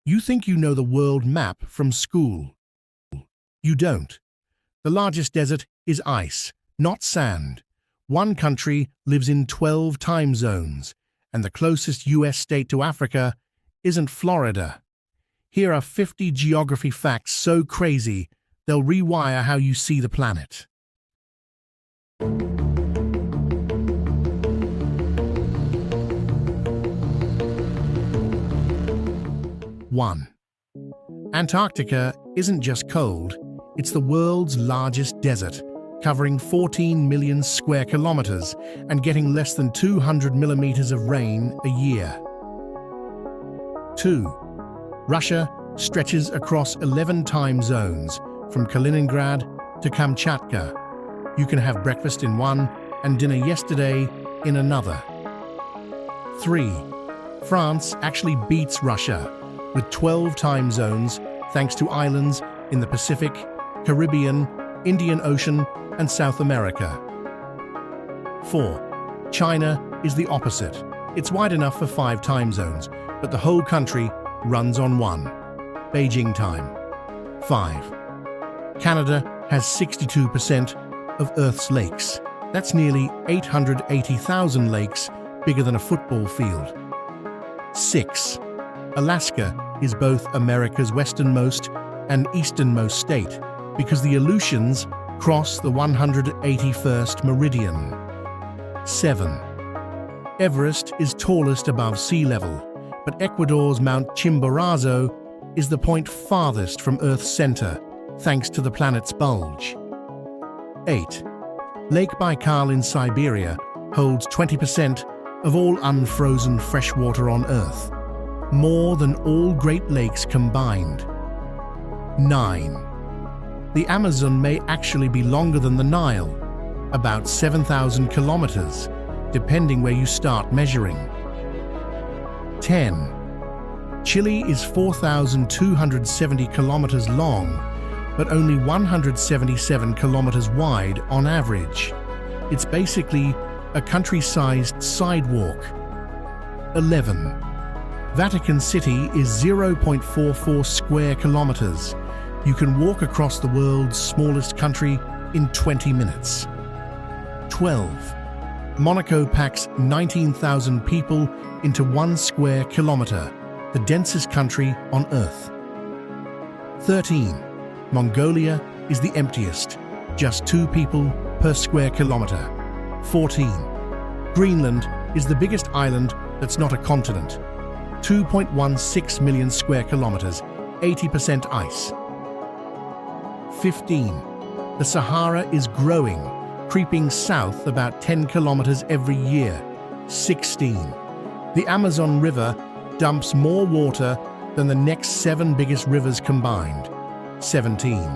You think you know the world map from school. You don't. The largest desert is ice, not sand. One country lives in 12 time zones, and the closest US state to Africa isn't Florida. Here are 50 geography facts so crazy, they'll rewire how you see the planet. 1. Antarctica isn't just cold, it's the world's largest desert, covering 14 million square kilometers and getting less than 200 millimeters of rain a year. 2. Russia stretches across 11 time zones, from Kaliningrad to Kamchatka. You can have breakfast in one and dinner yesterday in another. 3. France actually beats Russia, with 12 time zones thanks to islands in the Pacific, Caribbean, Indian Ocean, and South America. 4. China is the opposite. It's wide enough for 5 time zones, but the whole country runs on one, Beijing time. 5. Canada has 62% of Earth's lakes. That's nearly 880,000 lakes, bigger than a football field. 6. Alaska is both America's westernmost and easternmost state because the Aleutians cross the 181st meridian. 7. Everest is tallest above sea level, but Ecuador's Mount Chimborazo is the point farthest from Earth's center, thanks to the planet's bulge. 8. Lake Baikal in Siberia holds 20% of all unfrozen freshwater on Earth, more than all Great Lakes combined. 9. The Amazon may actually be longer than the Nile, about 7,000 kilometers, depending where you start measuring. 10. Chile is 4,270 kilometers long, but only 177 kilometers wide on average. It's basically a country-sized sidewalk. 11. Vatican City is 0.44 square kilometers. You can walk across the world's smallest country in 20 minutes. 12. Monaco packs 19,000 people into 1 square kilometer, the densest country on Earth. 13. Mongolia is the emptiest, just 2 people per square kilometer. 14. Greenland is the biggest island that's not a continent. 2.16 million square kilometers, 80% ice. 15. The Sahara is growing, creeping south about 10 kilometers every year. 16. The Amazon River dumps more water than the next 7 biggest rivers combined. 17.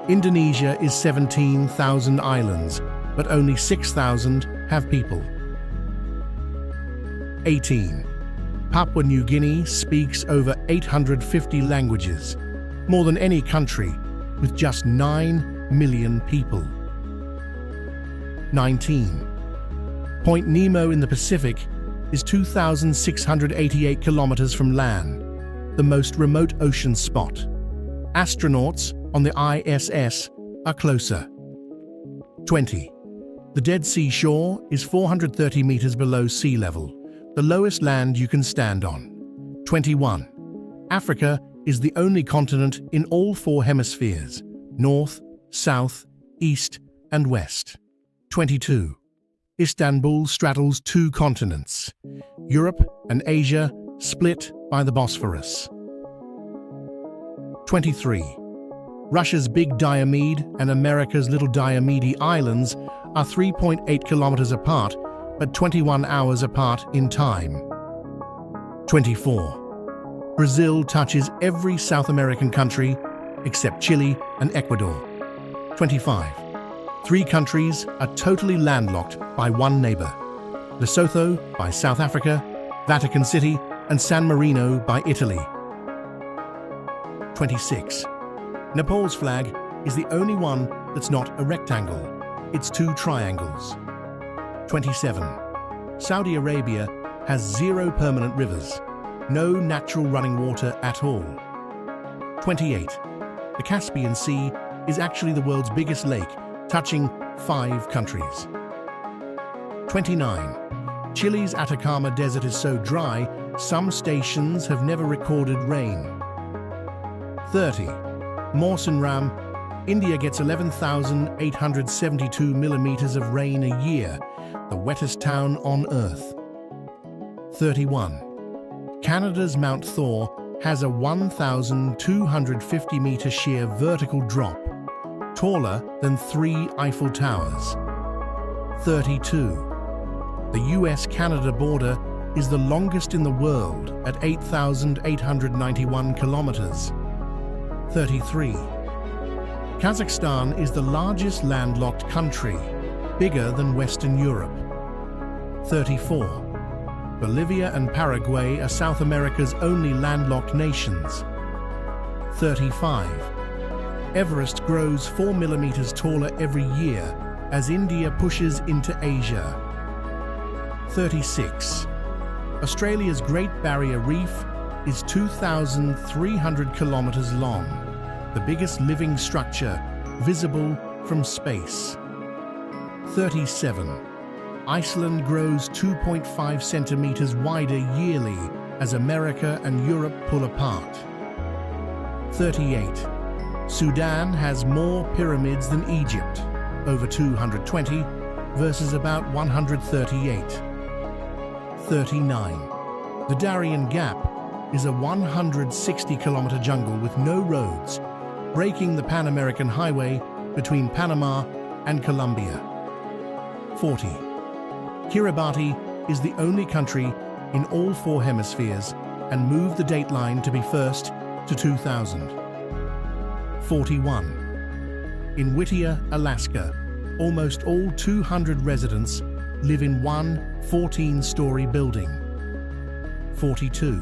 Indonesia is 17,000 islands, but only 6,000 have people. 18. Papua New Guinea speaks over 850 languages, more than any country, with just 9 million people. 19. Point Nemo in the Pacific is 2,688 kilometers from land, the most remote ocean spot. Astronauts on the ISS are closer. 20. The Dead Sea shore is 430 meters below sea level, the lowest land you can stand on. 21. Africa is the only continent in all 4 hemispheres, north, south, east, and west. 22. Istanbul straddles 2 continents, Europe and Asia, split by the Bosphorus. 23. Russia's Big Diomede and America's Little Diomede Islands are 3.8 kilometers apart, but 21 hours apart in time. 24. Brazil touches every South American country except Chile and Ecuador. 25. 3 countries are totally landlocked by 1 neighbor: Lesotho by South Africa, Vatican City, and San Marino by Italy. 26. Nepal's flag is the only one that's not a rectangle. It's 2 triangles. 27. Saudi Arabia has 0 permanent rivers. No natural running water at all. 28. The Caspian Sea is actually the world's biggest lake, touching 5 countries. 29. Chile's Atacama Desert is so dry, some stations have never recorded rain. 30. Mawson Ram, India gets 11,872 millimeters of rain a year, the wettest town on Earth. 31. Canada's Mount Thor has a 1,250-meter sheer vertical drop, taller than 3 Eiffel Towers. 32. The US-Canada border is the longest in the world at 8,891 kilometers. 33. Kazakhstan is the largest landlocked country, bigger than Western Europe. 34. Bolivia and Paraguay are South America's only landlocked nations. 35. Everest grows 4 millimeters taller every year as India pushes into Asia. 36. Australia's Great Barrier Reef is 2,300 kilometers long, the biggest living structure visible from space. 37. Iceland grows 2.5 centimeters wider yearly as America and Europe pull apart. 38. Sudan has more pyramids than Egypt, over 220 versus about 138. 39. The Darien Gap is a 160-kilometer jungle with no roads, breaking the Pan American Highway between Panama and Colombia. 40. Kiribati is the only country in all 4 hemispheres and moved the dateline to be first to 2000. 41. In Whittier, Alaska, almost all 200 residents live in one 14-story building. 42.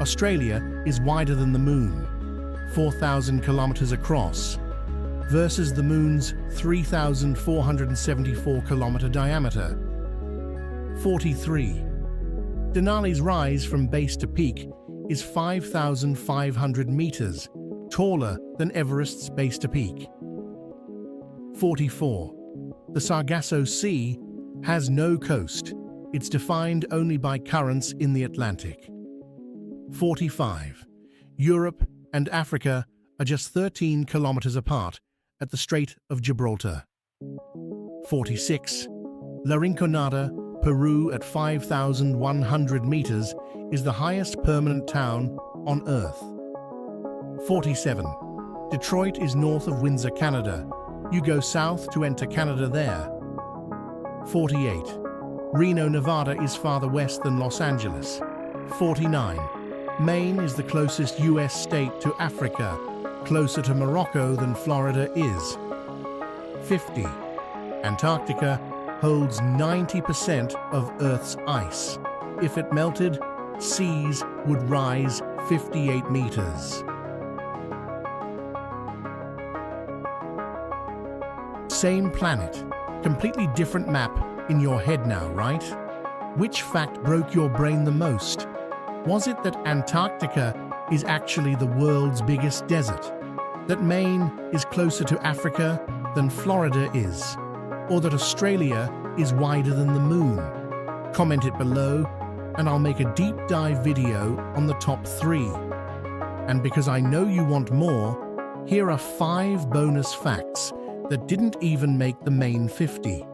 Australia is wider than the Moon, 4,000 kilometers across, versus the Moon's 3,474-kilometer diameter. 43. Denali's rise from base to peak is 5,500 meters, taller than Everest's base to peak. 44. The Sargasso Sea has no coast. It's defined only by currents in the Atlantic. 45. Europe and Africa are just 13 kilometers apart at the Strait of Gibraltar. 46. La Rinconada, Peru at 5,100 meters is the highest permanent town on Earth. 47. Detroit is north of Windsor, Canada. You go south to enter Canada there. 48. Reno, Nevada is farther west than Los Angeles. 49. Maine is the closest US state to Africa, closer to Morocco than Florida is. 50. Antarctica holds 90% of Earth's ice. If it melted, seas would rise 58 meters. Same planet, completely different map in your head now, right? Which fact broke your brain the most? Was it that Antarctica is actually the world's biggest desert? That Maine is closer to Africa than Florida is? Or that Australia is wider than the Moon? Comment it below, and I'll make a deep dive video on the top 3. And because I know you want more, here are 5 bonus facts that didn't even make the main 50.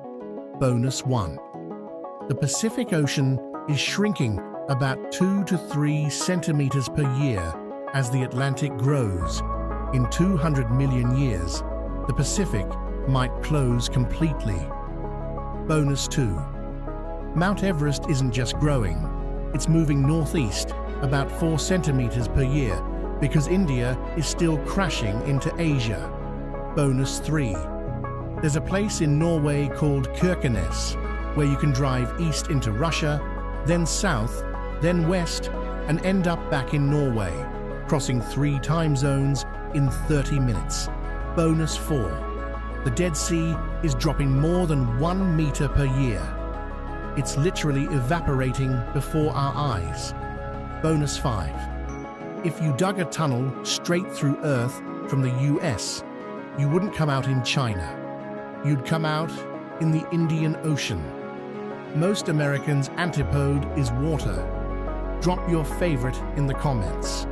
Bonus 1. The Pacific Ocean is shrinking about 2 to 3 centimeters per year as the Atlantic grows. In 200 million years, the Pacific might close completely. Bonus 2. Mount Everest isn't just growing, it's moving northeast about 4 centimeters per year because India is still crashing into Asia. Bonus 3. There's a place in Norway called Kirkenes where you can drive east into Russia, then south, then west, and end up back in Norway, crossing 3 time zones in 30 minutes. Bonus 4. The Dead Sea is dropping more than 1 meter per year. It's literally evaporating before our eyes. Bonus 5. If you dug a tunnel straight through Earth from the US, you wouldn't come out in China. You'd come out in the Indian Ocean. Most Americans' antipode is water. Drop your favorite in the comments.